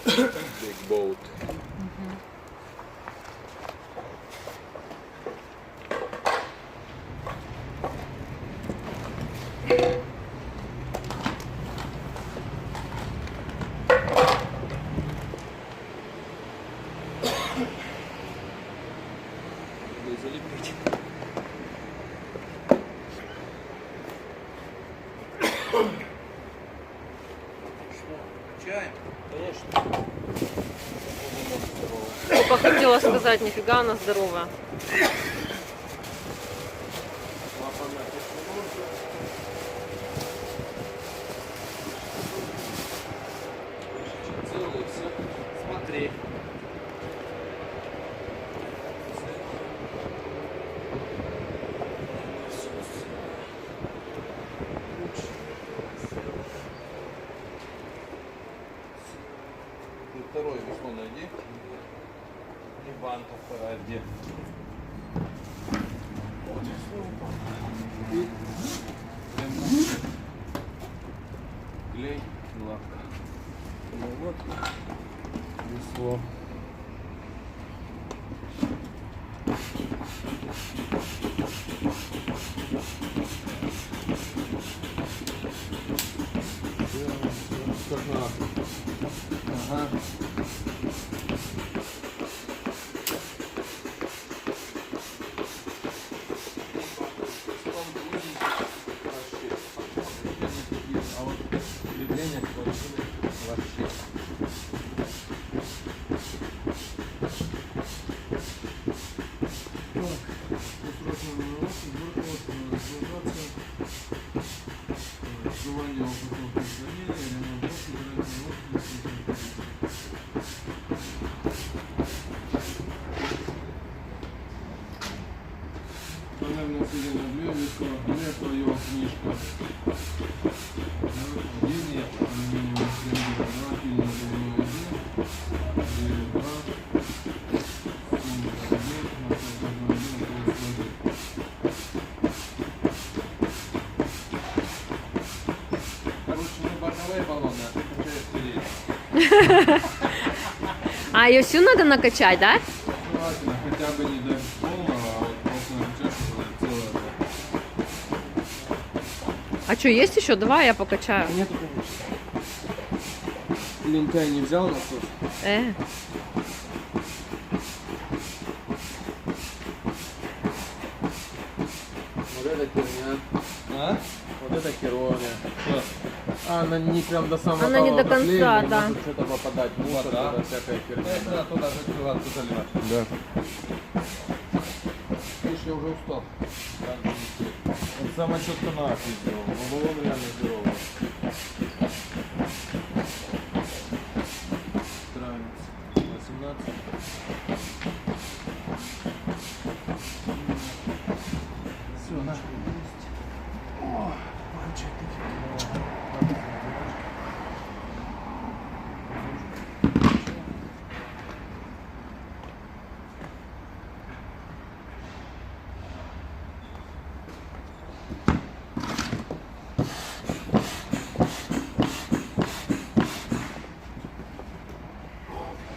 Big boat. Залепить. Что, качаем? Конечно. Только хотела сказать, нифига она здоровая. Целый, все. Смотри. Второе весло найди. И банка вторая где? Вот весло упало. И клей, лапка. Ну вот весло. Как надо. Ага. А вот крепление получили вообще. Наверное, сегодня две весло, две твоего книжка. Один алюминиевый цилиндр, два пильных двойной один, два, короче, мы боковые баллоны, а ты качаешь передние. А ее всю надо накачать, да? Желательно, хотя бы не до полного, а вот просто накачать, чтобы целое. А что, есть еще? Давай я покачаю. Нету, конечно. Лентяй не взял насос. Вот это херня. А? Вот это хероня. Что? А, она не прям до самого Она не до конца, отопления, да. может что-то попадать. Мусор, туда всякая херня. Да, туда же крылатку заливать. Да. Видишь, я уже устал. Он самое четко на ахе сделал. Но было реально здорово. Странница. 18. Все, наш есть. О, мальчик.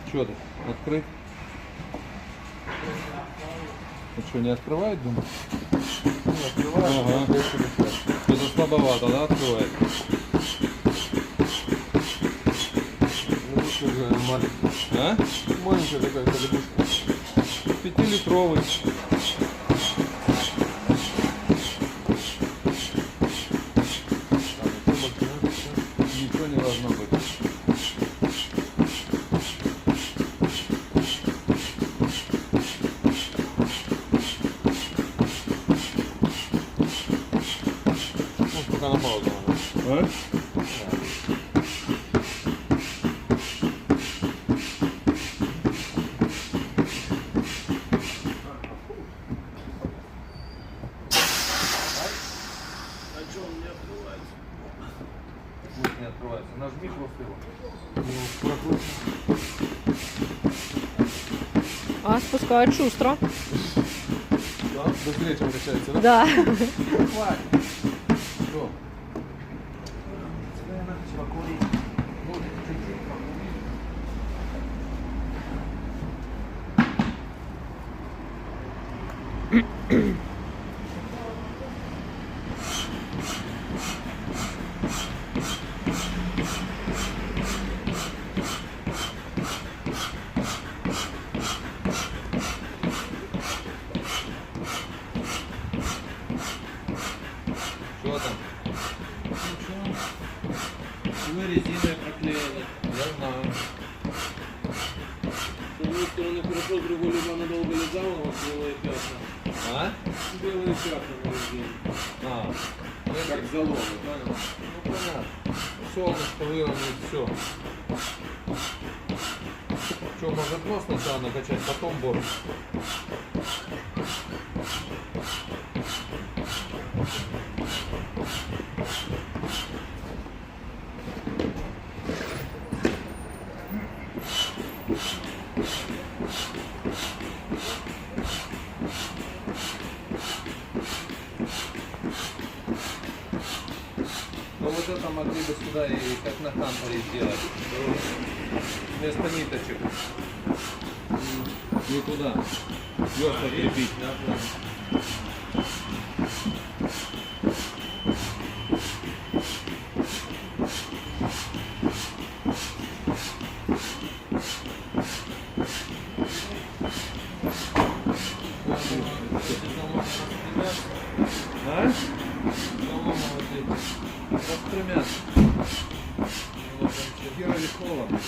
Что ты? Открыть? Ну что, не открывает, думаю? Не открывает. Ага. Это слабовато, да, открывает? Ну что же, маленький. А? Маленькая такая колебушка. 5-литровый. Ничего не должно быть. Пока на паузу надо. А? А что он не открывается? Вот не открывается. Нажми просто его. А спускают шустро. Да? Быстрее, чем качается, да? Да. Хватит. Что? Что там? Ничего. Вы резиной проклеили. Я знаю. С одной стороны хорошо, с другой либо надолго лежал, у вас белые пятна. А? Белые пятна на резине. А. Как заломы, понял? Ну понятно. Солнышко выровняет все. Что, может нос сначала накачать, потом борт? Ну вот это могли бы сюда и как на хантере сделать. Вместо ниточек. Никуда. Весла крепить. А? Распрямят. Делали холодно.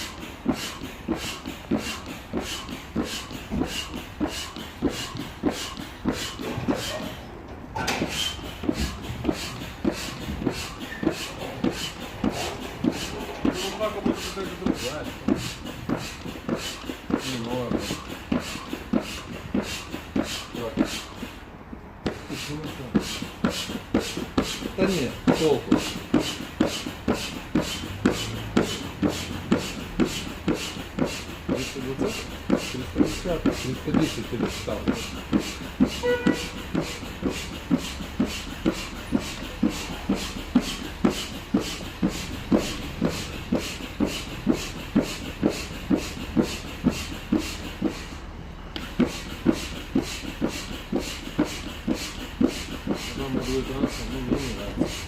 Не, ну ладно. Да нет, толку. Триста 350, 310 перестал. Нам будет раз, ну мне не нравится.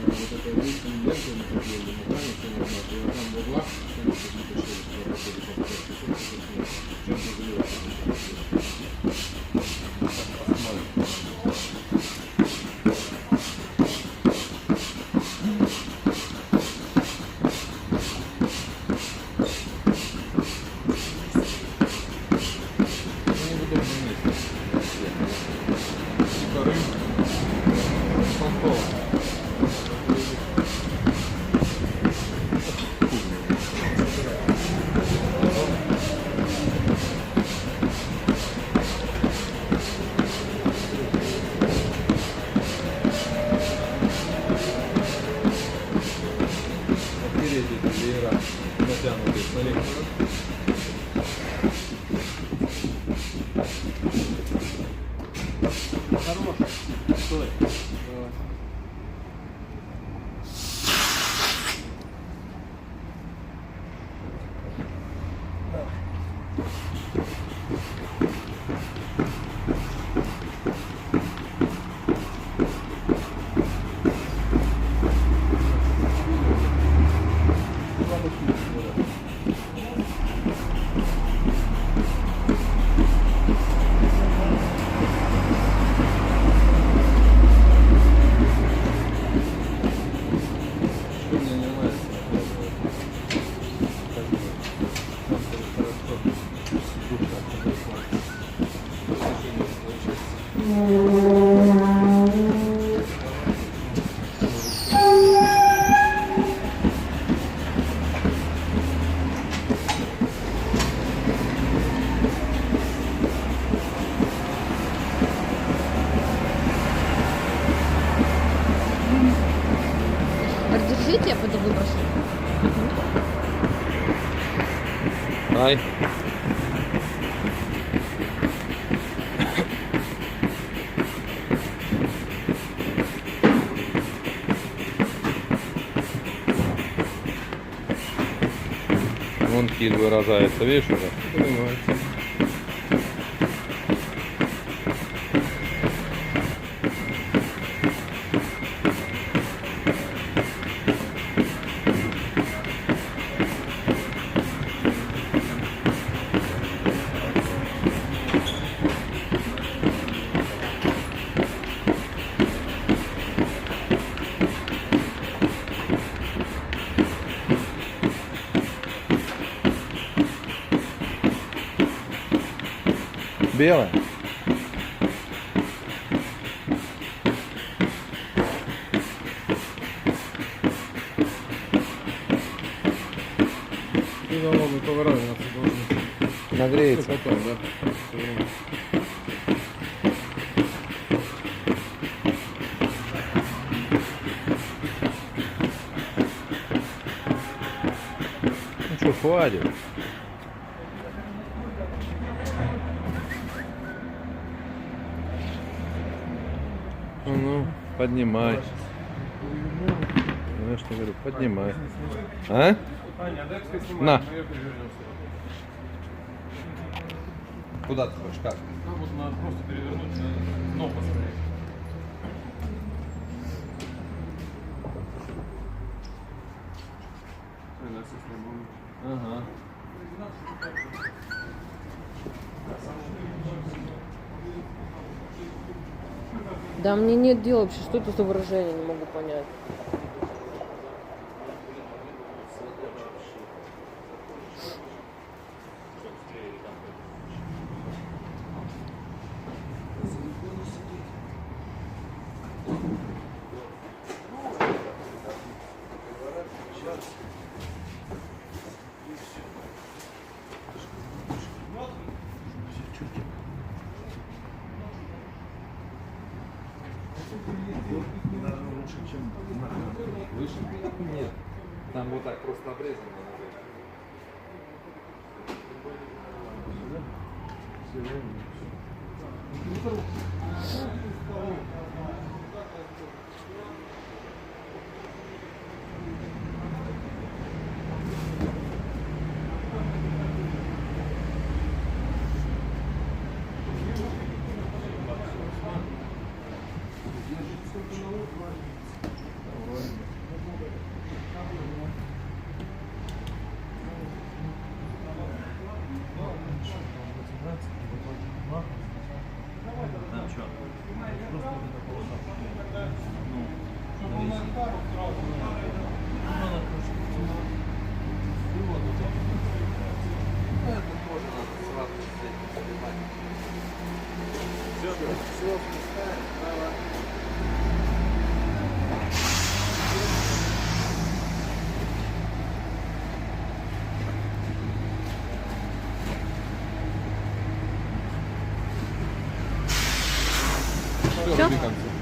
Вот это вид ленту не поделали, мы правильно все нужно, и вот там в углах, что-нибудь не пошли, что работали по чем ты заливаешь? Неудобно место. Типа рынка. Фантом. Отпереть эти веера, натянутые с налегкого. Хорош. Стой. Давай. Что мне не нравится? Как бы, автор хорошо. Дух как-то зашла. Решение получается. Держите, я пойду выброшу. Ай. Вон киль выражается, видишь уже? Понимаете. Белая? И давно мы поворачиваться должны. Нагреется. Потом, да. Всё время. Ну что, хватит. Ну, поднимай. Ну, я что говорю, поднимай. А? На. Куда ты хочешь? Как? Ну, вот надо просто перевернуть на дно посмотреть. Ага. Да мне нет дела вообще, что это за выражение, не могу понять. Выше? Нет. Там вот так просто обрезано. Всё? Руби концы.